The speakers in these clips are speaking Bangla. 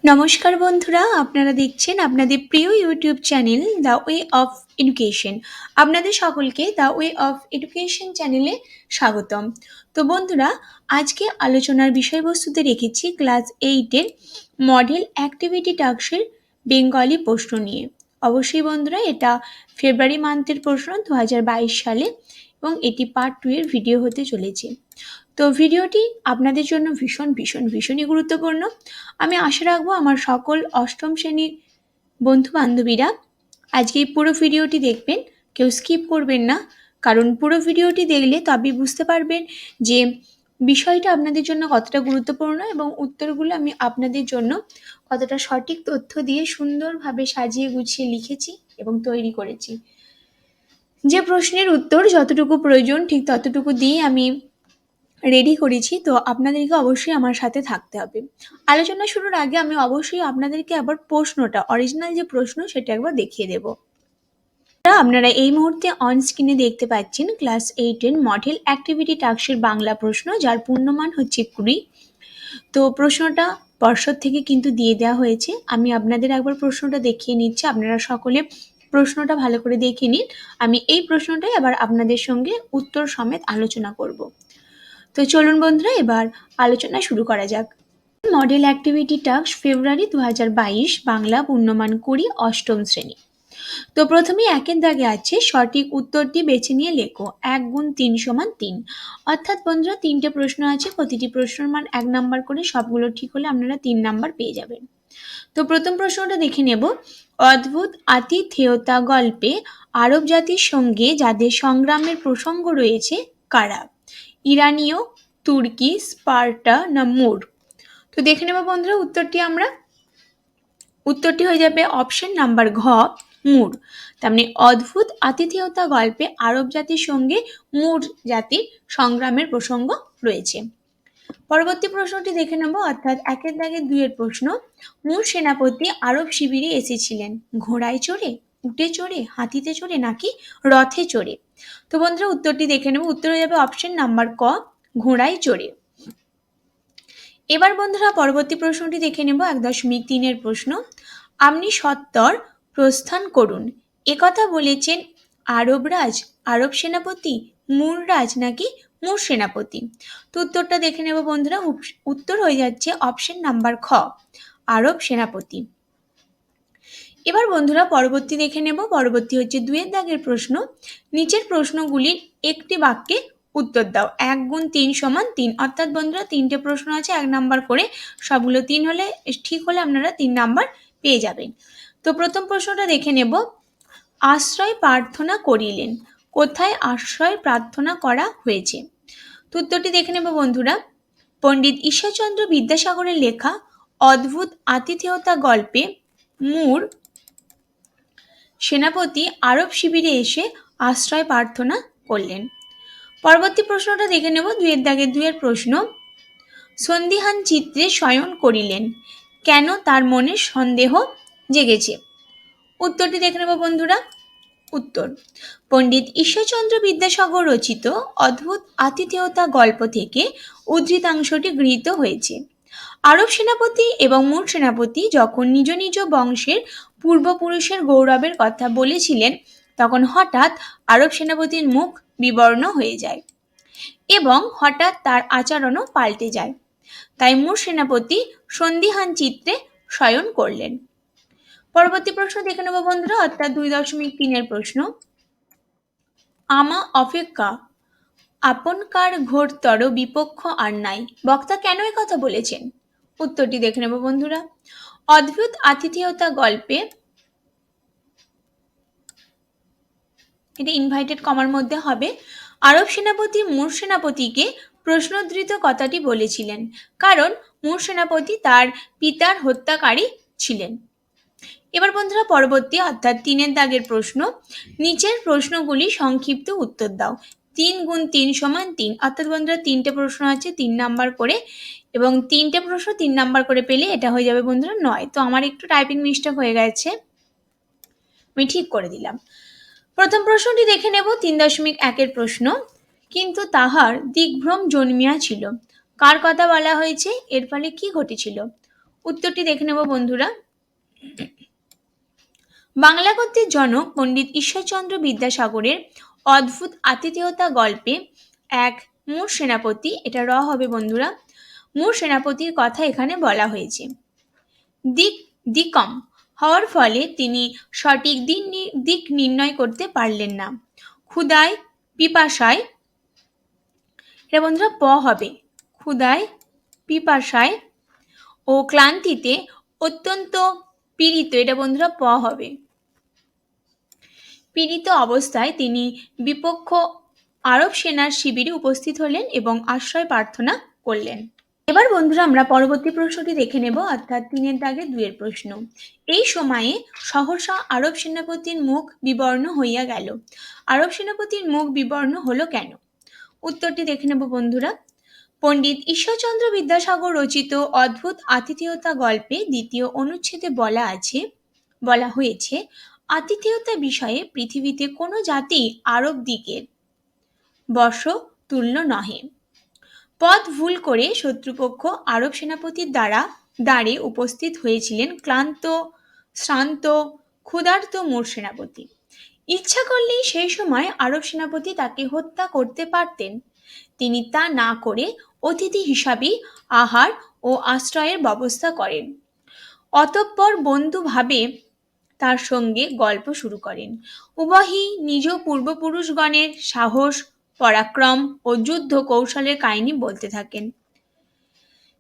নমস্কার বন্ধুরা, আপনারা দেখছেন আপনাদের প্রিয় YouTube channel the way of education. আপনাদের সকলকে দ্য ওয়ে অফ এডুকেশন চ্যানেলে স্বাগতম। তো বন্ধুরা, আজকে আলোচনার বিষয়বস্তুতে রেখেছি ক্লাস 8-এর মডেল অ্যাক্টিভিটি টাস্কের বেঙ্গলি প্রশ্ন নিয়ে। অবশ্যই বন্ধুরা, এটা ফেব্রুয়ারি মান্থের প্রশ্ন 2022 সালে, এবং এটি পার্ট 2 এর ভিডিও হতে চলেছে। তো ভিডিওটি আপনাদের জন্য ভীষণই গুরুত্বপূর্ণ। আমি আশা রাখবো আমার সকল অষ্টম শ্রেণীর বন্ধু বান্ধবীরা আজকে এই পুরো ভিডিওটি দেখবেন, কেউ স্কিপ করবেন না। কারণ পুরো ভিডিওটি দেখলে তবে বুঝতে পারবেন যে বিষয়টা আপনাদের জন্য কতটা গুরুত্বপূর্ণ এবং উত্তরগুলো আমি আপনাদের জন্য কতটা সঠিক তথ্য দিয়ে সুন্দরভাবে সাজিয়ে গুছিয়ে লিখেছি এবং তৈরি করেছি। যে প্রশ্নের উত্তর যতটুকু প্রয়োজন ঠিক ততটুকু দিয়ে আমি রেডি করেছি। তো আপনাদেরকে অবশ্যই আমার সাথে থাকতে হবে। আলোচনা শুরুর আগে আমি অবশ্যই আপনাদেরকে আবার প্রশ্নটা, অরিজিনাল যে প্রশ্ন, সেটা একবার দেখিয়ে দেব। আপনারা এই মুহূর্তে অন স্ক্রিনে দেখতে পাচ্ছেন ক্লাস 8-এর মডেল অ্যাক্টিভিটি টাস্কের বাংলা প্রশ্ন, যার পূর্ণমান হচ্ছে 20। তো প্রশ্নটা পর্ষদ থেকে কিন্তু দিয়ে দেওয়া হয়েছে। আমি আপনাদের একবার প্রশ্নটা দেখিয়ে নিচ্ছি, আপনারা সকলে প্রশ্নটা ভালো করে দেখে নিন। আমি এই প্রশ্নটাই আবার আপনাদের সঙ্গে উত্তর সমেত আলোচনা করব। তো চলুন বন্ধুরা, এবার আলোচনা শুরু করা যাক। মডেল অ্যাক্টিভিটি টাস্ক ফেব্রুয়ারি 2022, বাংলা, পূর্ণমান 20, অষ্টম শ্রেণী। তো প্রথমেই একের দাগে আছে সঠিক উত্তরটি বেছে নিয়ে লেখো। 1 গুণ 3 সমান 3। অর্থাৎ বন্ধুরা, 3টে প্রশ্ন আছে, প্রতিটি প্রশ্নের মান 1 নাম্বার করে, সবগুলো ঠিক হলে আপনারা 3 নাম্বার পেয়ে যাবেন। তো প্রথম প্রশ্নটা দেখে নেব। অদ্ভুত আতিথেয়তা গল্পে আরব জাতির সঙ্গে যাদের সংগ্রামের প্রসঙ্গ রয়েছে কারা? ইরানীয়, তুর্কি, স্পার্টা না মুর? তো দেখে নেব বন্ধুরা উত্তরটি হয়ে যাবে অপশন নাম্বার ঘ, মুর। তার মানে অদ্ভুত আতিথেয়তা গল্পে আরব জাতির সঙ্গে মুর জাতির সংগ্রামের প্রসঙ্গ রয়েছে। পরবর্তী প্রশ্নটি দেখে নেব, অর্থাৎ একের দাগে 2-এর প্রশ্ন। মুর সেনাপতি আরব শিবিরে এসেছিলেন ঘোড়ায় চড়ে, উটে চড়ে, হাতিতে চড়ে নাকি রথে চড়ে? তো বন্ধুরা, উত্তরটি দেখে নেব। উত্তর হয়ে যাবে অপশন নাম্বার ক, ঘোড়ায় চড়ে। এবার বন্ধুরা পরবর্তী প্রশ্নটি দেখে নেব, 1.3-এর প্রশ্ন। আপনি সত্বর প্রস্থান করুন একথা বলেছেন আরবরাজ, আরব সেনাপতি, মুররাজ নাকি মুর সেনাপতি? তো উত্তরটা দেখে নেব বন্ধুরা। উত্তর হয়ে যাচ্ছে অপশন নাম্বার খ, আরব সেনাপতি। এবার বন্ধুরা পরবর্তী দেখে নেব। পরবর্তী হচ্ছে 2-এর দাগের প্রশ্ন। নিচের প্রশ্নগুলির একটি বাক্যে উত্তর দাও। 1 গুণ 3 সমান 3। অর্থাৎ বন্ধুরা 3টে প্রশ্ন আছে, 1 নাম্বার করে, সবগুলো 3 হলে ঠিক হলে আপনারা 3 নাম্বার পেয়ে যাবেন। তো প্রথম প্রশ্নটা দেখে নেব। আশ্রয় প্রার্থনা করিলেন, কোথায় আশ্রয় প্রার্থনা করা হয়েছে? তো উত্তরটি দেখে নেব বন্ধুরা। পণ্ডিত ঈশ্বরচন্দ্র বিদ্যাসাগরের লেখা অদ্ভুত আতিথেয়তা গল্পে মুর সেনাপতি আরব শিবিরে এসে আশ্রয় প্রার্থনা করলেন। পরবর্তী প্রশ্নটা দেখে নেব, 2-এর দাগে 2-এর প্রশ্ন। সন্দিহান চিত্রে শয়ন করিলেন, কেন তার মনে সন্দেহ জেগেছে? উত্তরটি দেখে নেব বন্ধুরা। উত্তর, পণ্ডিত ঈশ্বরচন্দ্র বিদ্যাসাগর রচিত অদ্ভুত আতিথেয়তা গল্প থেকে উদ্ধৃতাংশটি গৃহীত হয়েছে। আরব সেনাপতি এবং মুর সেনাপতি যখন নিজ নিজ বংশের পূর্বপুরুষের গৌরবের কথা বলেছিলেন, তখন হঠাৎ আরব সেনাপতির মুখ বিবর্ণ হয়ে যায় এবং হঠাৎ তার আচরণও পাল্টে যায়। তাই মুর সেনাপতি সন্দিহান চিত্রে শয়ন করলেন। পরবর্তী প্রশ্ন দেখে নেব বন্ধুরা, অর্থাৎ 2.3-এর প্রশ্ন। আমা অপেক্ষা আপনকার ঘোরতর বিপক্ষ আর নাই, বক্তা কেন এই কথা বলেছেন? উত্তরটি দেখে নেব বন্ধুরা। অদ্ভুত আতিথেয়তা গল্পে, এটা ইনভাইটেড কমার মধ্যে হবে, আরব সেনাপতি মুর সেনাপতিকে প্রশ্নোদ্ধৃত কথাটি বলেছিলেন কারণ মুর সেনাপতি তার পিতার হত্যাকারী ছিলেন। এবার বন্ধুরা পরবর্তী, অর্থাৎ 3-এর দাগের প্রশ্ন। নিচের প্রশ্নগুলি সংক্ষিপ্ত উত্তর দাও। 3 গুণ 3 সমান 3। অর্থাৎ বন্ধুরা 3টে প্রশ্ন আছে, 3 নাম্বার করে, এবং 3টে প্রশ্ন 3 নাম্বার করে পেলে এটা হয়ে যাবে বন্ধুরা 9। তো আমার একটু টাইপিং মিস্টেক হয়ে গেছে, আমি ঠিক করে দিলাম। প্রথম প্রশ্নটি দেখে নেব, 3.1-এর প্রশ্ন। কিন্তু তাহার দিগ্ভ্রম জন্মিয়া ছিল, কার কথা বলা হয়েছে? এর ফলে কি ঘটেছিল? উত্তরটি দেখে নেব বন্ধুরা। বাংলা গদ্যের জনক পণ্ডিত ঈশ্বরচন্দ্র বিদ্যাসাগরের অদ্ভুত আতিথেয়তা গল্পে এক মূঢ় সেনাপতি, এটা র হবে বন্ধুরা, মূঢ় সেনাপতির কথা এখানে বলা হয়েছে। দিকম হওয়ার ফলে তিনি সঠিক দিক নির্ণয় করতে পারলেন না। ক্ষুধায় পিপাসায়, এটা বন্ধুরা প হবে, ক্ষুধায় পিপাসায় ও ক্লান্তিতে অত্যন্ত পীড়িত, এটা বন্ধুরা প হবে, পীড়িত অবস্থায় তিনি বিপক্ষ আরব সেনার শিবিরে উপস্থিত হলেন এবং আশ্রয় প্রার্থনা করলেন। এবার বন্ধুরা আমরা পরবর্তী প্রশ্নটি দেখে নেব, অর্থাৎ 3 দাগে 2 প্রশ্ন। এই সময়ে সহসা আরব সেনাপতির মুখ বিবর্ণ হইয়া গেল। আরব সেনাপতির মুখ বিবর্ণ হলো কেন? উত্তরটি দেখে নেব বন্ধুরা। পণ্ডিত ঈশ্বরচন্দ্র বিদ্যাসাগর রচিত অদ্ভুত আতিথেয়তা গল্পে 2য় অনুচ্ছেদে বলা হয়েছে, আতিথেয়তা বিষয়ে পৃথিবীতে কোনো জাতি আরব দিগের বশ তুল্য নহে। পথ ভুল করে শত্রুপক্ষ আরব সেনাপতির দ্বারে উপস্থিত হয়েছিলেন ক্লান্ত, শ্রান্ত, ক্ষুধার্ত মূঢ় সেনাপতি। ইচ্ছা করলেই সেই সময় আরব সেনাপতি তাকে হত্যা করতে পারতেন। তিনি তা না করে অতিথি হিসাবেই আহার ও আশ্রয়ের ব্যবস্থা করেন। অতঃপর বন্ধুভাবে তার সঙ্গে গল্প শুরু করেন। উভয়ই নিজ পূর্বপুরুষগণের সাহস, পরাক্রম ও যুদ্ধ কৌশলের কাহিনী বলতে থাকেন।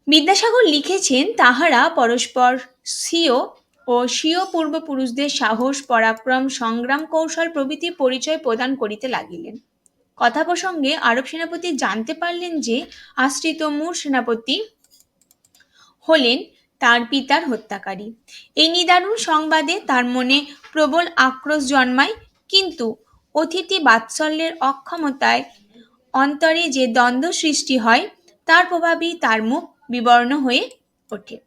বিদ্যাসাগর লিখেছেন, তাহারা পরস্পর স্বীয় পূর্বপুরুষদের সাহস, পরাক্রম, সংগ্রাম কৌশল প্রভৃতি পরিচয় প্রদান করিতে লাগিলেন। কথা প্রসঙ্গে আরব সেনাপতি জানতে পারলেন যে আশ্রিত মূঢ় সেনাপতি হলেন তার পিতার হত্যাকারী। এই নিদারুণ সংবাদে তার মনে প্রবল আক্রোশ জন্মায়, কিন্তু অতিথি বাৎসল্যের অক্ষমতায় অন্তরে যে দ্বন্দ্ব সৃষ্টি হয় তার প্রভাবেই তার মুখ বিবর্ণ হয়ে ওঠে।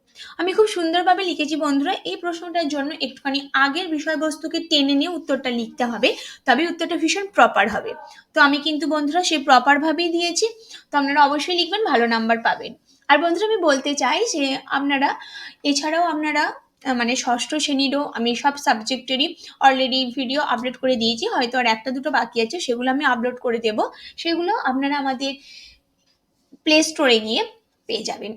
আমি খুব সুন্দরভাবে লিখেছি বন্ধুরা। এই প্রশ্নটার জন্য একটুখানি আগের বিষয়বস্তুকে টেনে নিয়ে উত্তরটা লিখতে হবে, তবে উত্তরটা ভীষণ প্রপার হবে। তো আমি কিন্তু বন্ধুরা সেই প্রপার ভাবেই দিয়েছি, তো আপনারা অবশ্যই লিখবেন, ভালো নাম্বার পাবেন। আর বন্ধুরা আমি বলতে চাই যে এছাড়াও আপনারা মানে ষষ্ঠ শ্রেণীরও আমি সব সাবজেক্টেরই অলরেডি ভিডিও আপলোড করে দিয়েছি, হয়তো আর একটা দুটো বাকি আছে, সেগুলো আমি আপলোড করে দেব। সেগুলো আপনারা আমাদের প্লে স্টোরে গিয়ে পেয়ে যাবেন।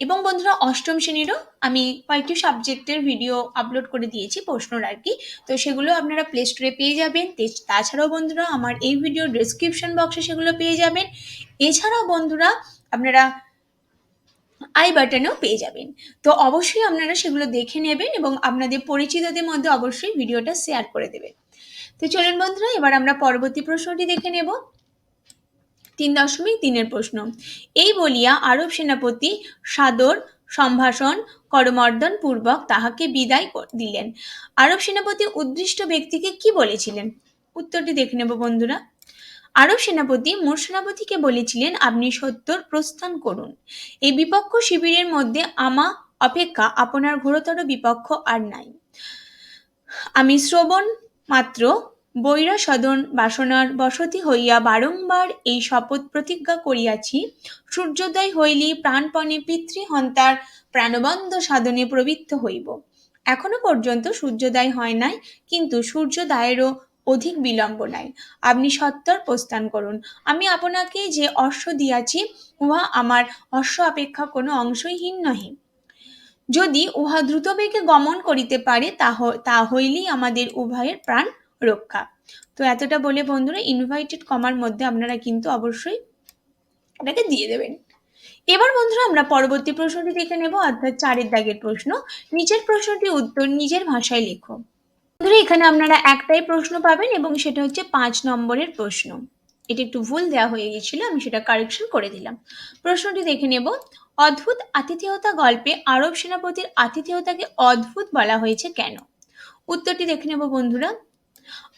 এবং বন্ধুরা অষ্টম শ্রেণীরও আমি কয়েকটি সাবজেক্টের ভিডিও আপলোড করে দিয়েছি প্রশ্নর আর কি, তো সেগুলো আপনারা প্লে স্টোরে পেয়ে যাবেন। তাছাড়াও বন্ধুরা আমার এই ভিডিও ডেসক্রিপশন বক্সে সেগুলো পেয়ে যাবেন। এছাড়াও বন্ধুরা আপনারা আই বাটনেও পেয়ে যাবেন। তো অবশ্যই আপনারা সেগুলো দেখে নেবেন এবং আপনাদের পরিচিতদের মধ্যে অবশ্যই ভিডিওটা শেয়ার করে দেবেন। তো চলুন বন্ধুরা, এবার আমরা পরবর্তী প্রশ্নটি দেখে নেব। 3.3 প্রশ্ন। এই বলিয়া আরব সেনাপতি সাদর সম্ভাষণ করমর্দন পূর্বক তাহাকে বিদায় দিলেন। আরব সেনাপতি উদ্দিষ্ট ব্যক্তিকে কি বলেছিলেন? উত্তরটি দেখে নেব বন্ধুরা। আরব সেনাপতি মূঢ় সেনাপতিকে বলেছিলেন, আপনি সত্বর প্রস্থান করুন। এই বিপক্ষ শিবিরের মধ্যে আমা অপেক্ষা আপনার ঘোরতর বিপক্ষ আর নাই। আমি শ্রবণ মাত্র বৈরা সদন বাসনার বসতি হইয়া বারংবার এই শপথ প্রতিজ্ঞা করিয়াছি, সূর্যোদয় হইলেই প্রাণপণে পিতৃহন্তার প্রাণবন্ধ সাধনে প্রবৃত্ত হইব। এখনো পর্যন্ত সূর্যোদয় হয় নাই, কিন্তু সূর্যোদয়েরও অধিক বিলম্ব নাই। আপনি সত্বর প্রস্থান করুন। আমি আপনাকে যে অশ্ব দিয়াছি উহা আমার অশ্ব অপেক্ষা কোনো অংশই হীন নহে। যদি উহা দ্রুতবেগে গমন করিতে পারে তা হইলেই আমাদের উভয়ের প্রাণ রক্ষা। তো এতটা বলে বন্ধুরা ইনভাইটেড কমার মধ্যে আপনারা কিন্তু অবশ্যই এটাকে দিয়ে দেবেন। এবার বন্ধুরা আমরা পরবর্তী প্রশ্নটি দেখে নেব, অর্থাৎ 4 দাগের প্রশ্ন। নিচের প্রশ্নটি উত্তর নিজের ভাষায় লেখো। বন্ধুরা এখানে আপনারা একটাই প্রশ্ন পাবেন এবং সেটা হচ্ছে 5 নম্বরের প্রশ্ন। এটা একটু ভুল দেওয়া হয়ে গেছিল, আমি সেটা কারেকশন করে দিলাম। প্রশ্নটি দেখে নেব। অদ্ভুত আতিথেয়তা গল্পে আরব সেনাপতির আতিথেয়তাকে অদ্ভুত বলা হয়েছে কেন? উত্তরটি দেখে নেব বন্ধুরা।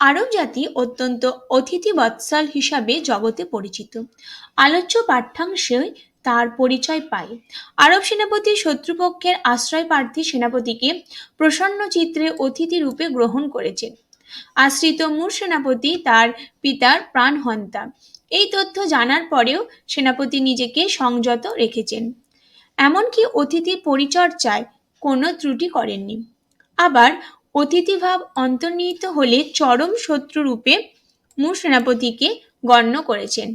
আরব জাতি অত্যন্ত অতিথি বৎসল হিসাবে জগতে পরিচিত। আলোচ্য পাঠ্যাংশে তার পরিচয় পায়। আরব সেনাপতি শত্রুপক্ষের আশ্রয় প্রার্থী সেনাপতিকে প্রসন্ন চিত্রে অতিথি রূপে গ্রহণ করেছেন। আশ্রিত মূঢ় সেনাপতি তার পিতার প্রাণহন্তা। এই তথ্য জানার পরেও সেনাপতি নিজেকে সংযত রেখেছেন। এমনকি অতিথি পরিচর্যায় কোনো ত্রুটি করেননি। আবার অতিথিভাব অন্তর্নিহিত হলে চরম শত্রুরূপে মূল সেনাপতিকে গণ্য করেছেন।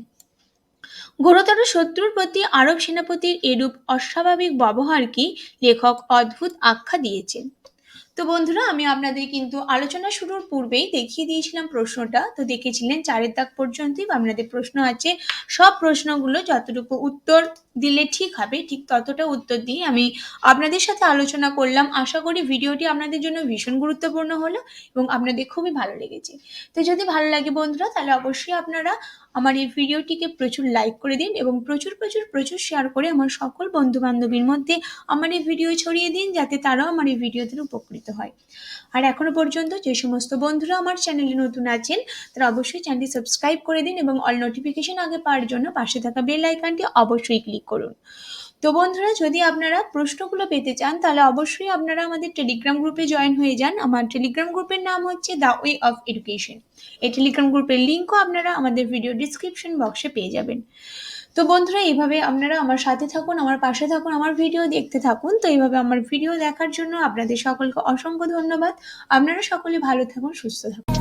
ঘোরতর শত্রুর প্রতি আরব সেনাপতির এরূপ অস্বাভাবিক ব্যবহারকেই লেখক অদ্ভুত আখ্যা দিয়েছেন। তো বন্ধুরা, আমি আপনাদের কিন্তু আলোচনা শুরুর পূর্বেই দেখিয়ে দিয়েছিলাম প্রশ্নটা, তো দেখেছিলেন 4 দাগ পর্যন্তই আপনাদের প্রশ্ন আছে। সব প্রশ্নগুলো যতটুকু উত্তর দিলে ঠিক হবে ঠিক ততটা উত্তর দিয়ে আমি আপনাদের সাথে আলোচনা করলাম। আশা করি ভিডিওটি আপনাদের জন্য ভীষণ গুরুত্বপূর্ণ হলো এবং আপনাদের খুবই ভালো লেগেছে। তো যদি ভালো লাগে বন্ধুরা, তাহলে অবশ্যই আপনারা আমার এই ভিডিওটিকে প্রচুর লাইক করে দিন এবং প্রচুর শেয়ার করে আমার সকল বন্ধু বান্ধবীর মধ্যে আমার এই ভিডিও ছড়িয়ে দিন, যাতে তারাও আমার এই ভিডিওতে উপকৃত হয়। আর এখনো পর্যন্ত যে সমস্ত বন্ধুরা আমার চ্যানেলে নতুন আছেন তারা অবশ্যই চ্যানেলটি সাবস্ক্রাইব করে দিন এবং অল নোটিফিকেশন আগে পাওয়ার জন্য পাশে থাকা বেল আইকনটি অবশ্যই ক্লিক করুন। তো বন্ধুরা, যদি আপনারা প্রশ্নগুলো পেতে চান তাহলে অবশ্যই আপনারা আমাদের টেলিগ্রাম গ্রুপে জয়েন হয়ে যান। আমার টেলিগ্রাম গ্রুপের নাম হচ্ছে দ্য ওয়ে অফ এডুকেশন। এই টেলিগ্রাম গ্রুপের লিঙ্কও আপনারা আমাদের ভিডিও ডিসক্রিপশন বক্সে পেয়ে যাবেন। তো বন্ধুরা, এইভাবে আপনারা আমার সাথে থাকুন, আমার পাশে থাকুন, আমার ভিডিও দেখতে থাকুন। তো এইভাবে আমার ভিডিও দেখার জন্য আপনাদের সকলকে অসংখ্য ধন্যবাদ। আপনারা সকলে ভালো থাকুন, সুস্থ থাকুন।